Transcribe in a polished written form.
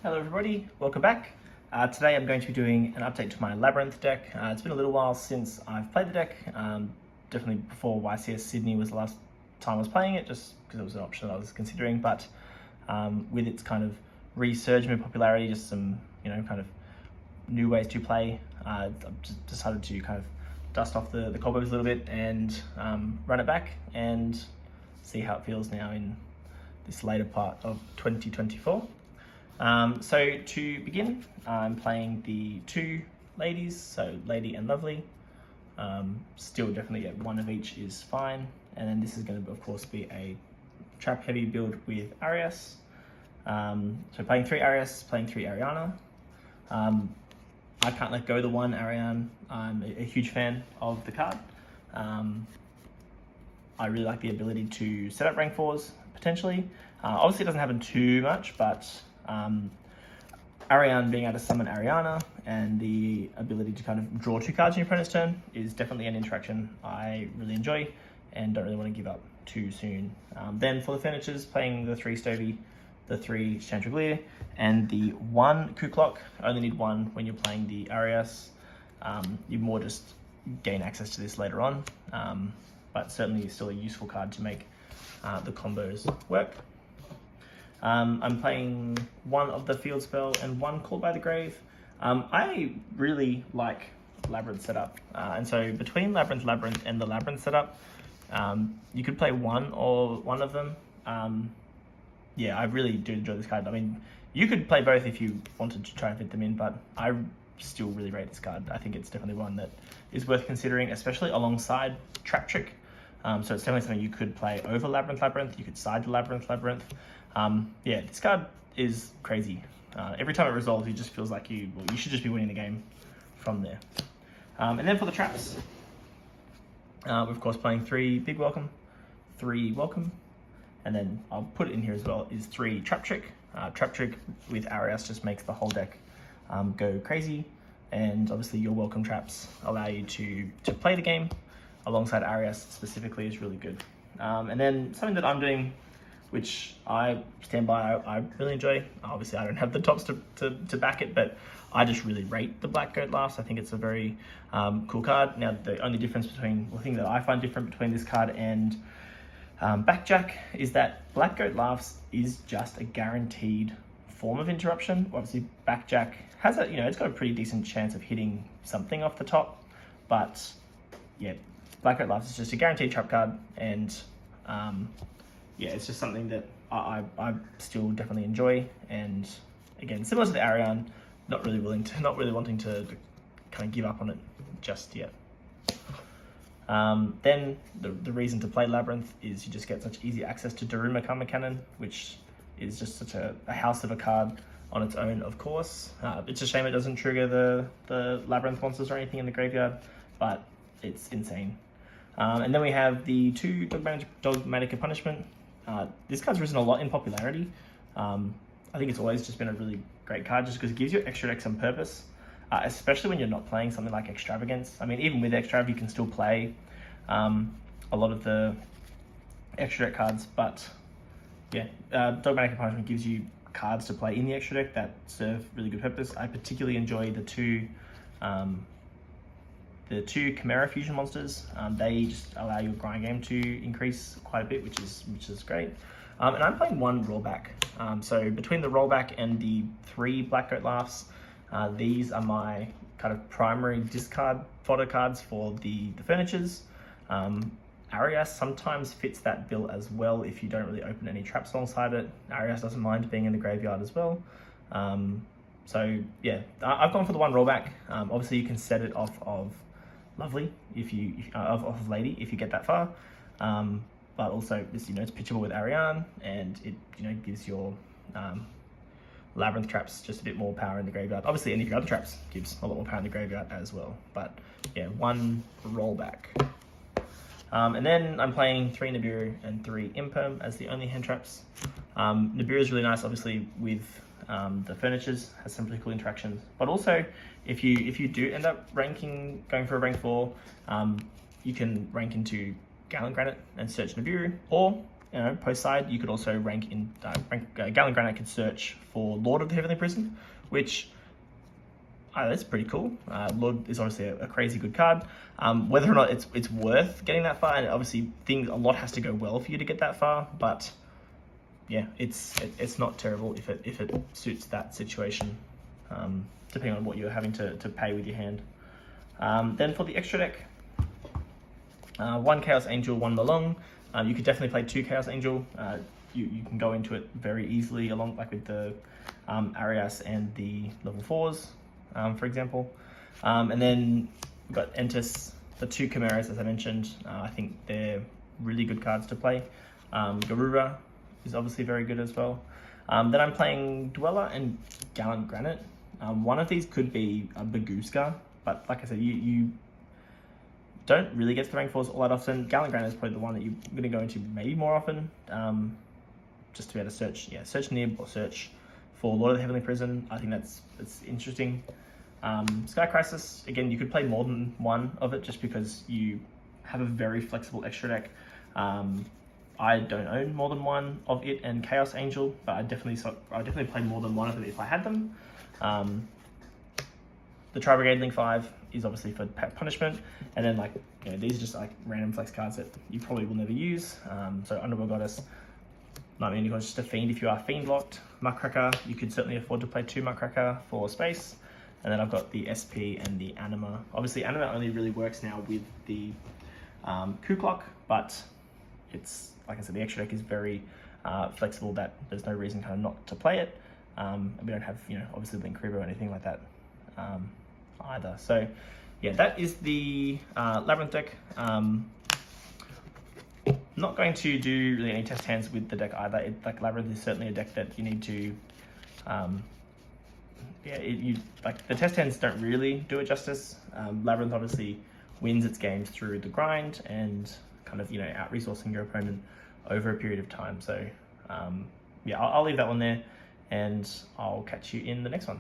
Hello everybody, welcome back. Today I'm going to be doing an update to my Labrynth deck. It's been a little while since I've played the deck, definitely before YCS Sydney was the last time I was playing it, just because it was an option that I was considering, but with its kind of resurgence in popularity, just some kind of new ways to play, I've just decided to kind of dust off the cobwebs a little bit and run it back and see how it feels now in this later part of 2024. So to begin, I'm playing the two ladies, so Lady and Lovely. Still definitely get one of each is fine. And then this is going to, of course, be a trap heavy build with Arias. So playing 3 Arias, playing 3 Ariana. I can't let go the one Ariane. I'm a huge fan of the card. I really like the ability to set up rank 4s, potentially. Obviously it doesn't happen too much, but Ariane being able to summon Ariana and the ability to kind of draw 2 cards in your opponent's turn is definitely an interaction I really enjoy and don't really want to give up too soon. Then for the furnitures, playing the 3 Stovey, the 3 Chantrogleer, and the 1 Kuklok. Only need 1 when you're playing the Arias. You more just gain access to this later on, but certainly still a useful card to make the combos work. I'm playing 1 of the field spell and 1 Call by the Grave. I really like Labrynth setup, and so between Labrynth, and the Labrynth setup, you could play one of them. Yeah, I really do enjoy this card. I mean, you could play both if you wanted to try and fit them in, but I still really rate this card. I think it's definitely one that is worth considering, especially alongside Trap Trick. So it's definitely something you could play over Labrynth. You could side to Labrynth. Yeah, this card is crazy. Every time it resolves, it just feels like you should just be winning the game from there. And then for the traps, we're of course playing 3 Big Welcome, 3 Welcome, and then I'll put it in here as well, is 3 Trap Trick. Trap Trick with Arias just makes the whole deck go crazy, and obviously your Welcome traps allow you to play the game alongside Arias specifically is really good. And then something that I'm doing, which I stand by, I really enjoy. Obviously I don't have the tops to back it, but I just really rate the Black Goat Laughs. I think it's a very cool card. Now the only difference between, the thing that I find different between this card and Backjack is that Black Goat Laughs is just a guaranteed form of interruption. Obviously Backjack has a, it's got a pretty decent chance of hitting something off the top, but yeah, Black Goat Laughs is just a guaranteed trap card, and yeah, it's just something that I still definitely enjoy. And again, similar to the Ariane, not really wanting to kind of give up on it just yet. Then the reason to play Labrynth is you just get such easy access to Daruma Karma Cannon, which is just such a house of a card on its own, of course. It's a shame it doesn't trigger the Labrynth monsters or anything in the graveyard, but it's insane. And then we have the 2 Dogmatic Punishment. This card's risen a lot in popularity. I think it's always just been a really great card just because it gives you extra decks on purpose, especially when you're not playing something like Extravagance. I mean, even with Extrav, you can still play a lot of the extra deck cards, but yeah, Dogmatic Punishment gives you cards to play in the extra deck that serve really good purpose. I particularly enjoy the two Chimera Fusion monsters. They just allow your grind game to increase quite a bit, which is great. And I'm playing 1 Rollback. So between the Rollback and the 3 Black Goat Laughs, these are my kind of primary discard fodder cards for the furnitures. Arias sometimes fits that bill as well if you don't really open any traps alongside it. Arias doesn't mind being in the graveyard as well. So yeah, I've gone for the 1 Rollback. Obviously you can set it off of Lovely of Lady if you get that far, but also this, it's pitchable with Ariane, and it gives your Labrynth traps just a bit more power in the graveyard. Obviously any of your other traps gives a lot more power in the graveyard as well, but yeah, 1 Rollback. And then I'm playing 3 Nibiru and 3 Imperm as the only hand traps. Nibiru is really nice, obviously with the furnitures, has some pretty cool interactions, but also if you do end up going for a rank 4, you can rank into Gallant Granite and search Nibiru, or post side, you could also rank Galen Granite could search for Lord of the Heavenly Prison, which that's pretty cool. Lord is obviously a crazy good card. Whether or not it's worth getting that far, and obviously a lot has to go well for you to get that far, but yeah, it's not terrible if it suits that situation, depending on what you're having to pay with your hand. Then for the extra deck, 1 Chaos Angel, 1 Malong. You could definitely play 2 Chaos Angel. You can go into it very easily, along like with the Arias and the level 4s, for example. And then we've got Entis, the 2 Chimeras, as I mentioned. I think they're really good cards to play. Garura is obviously very good as well. Then I'm playing Dweller and Gallant Granite. One of these could be a Bagooska, but like I said, you don't really get to the rank 4s all that often. Gallant Granite is probably the one that you're going to go into maybe more often, just to be able to search Nib or search for Lord of the Heavenly Prison. I think that's interesting. Sky Crisis, again, you could play more than one of it just because you have a very flexible extra deck. I don't own more than one of it and Chaos Angel, but I definitely play more than one of them if I had them. The Tri Brigade Link 5 is obviously for punishment, and then these are just like random flex cards that you probably will never use. So Underworld Goddess, Nightmare Unicorn is just a fiend if you are fiend locked. Muckraker, you could certainly afford to play 2 Muckraker for space. And then I've got the SP and the Anima. Obviously Anima only really works now with the Ku Clock, but it's, like I said, the extra deck is very flexible that there's no reason kind of not to play it. And we don't have, obviously Link Kribo or anything like that either. So yeah, that is the Labrynth deck. Not going to do really any test hands with the deck either. Labrynth is certainly a deck that you need to, the test hands don't really do it justice. Labrynth obviously wins its games through the grind and kind of, out-resourcing your opponent over a period of time. So yeah, I'll leave that one there, and I'll catch you in the next one.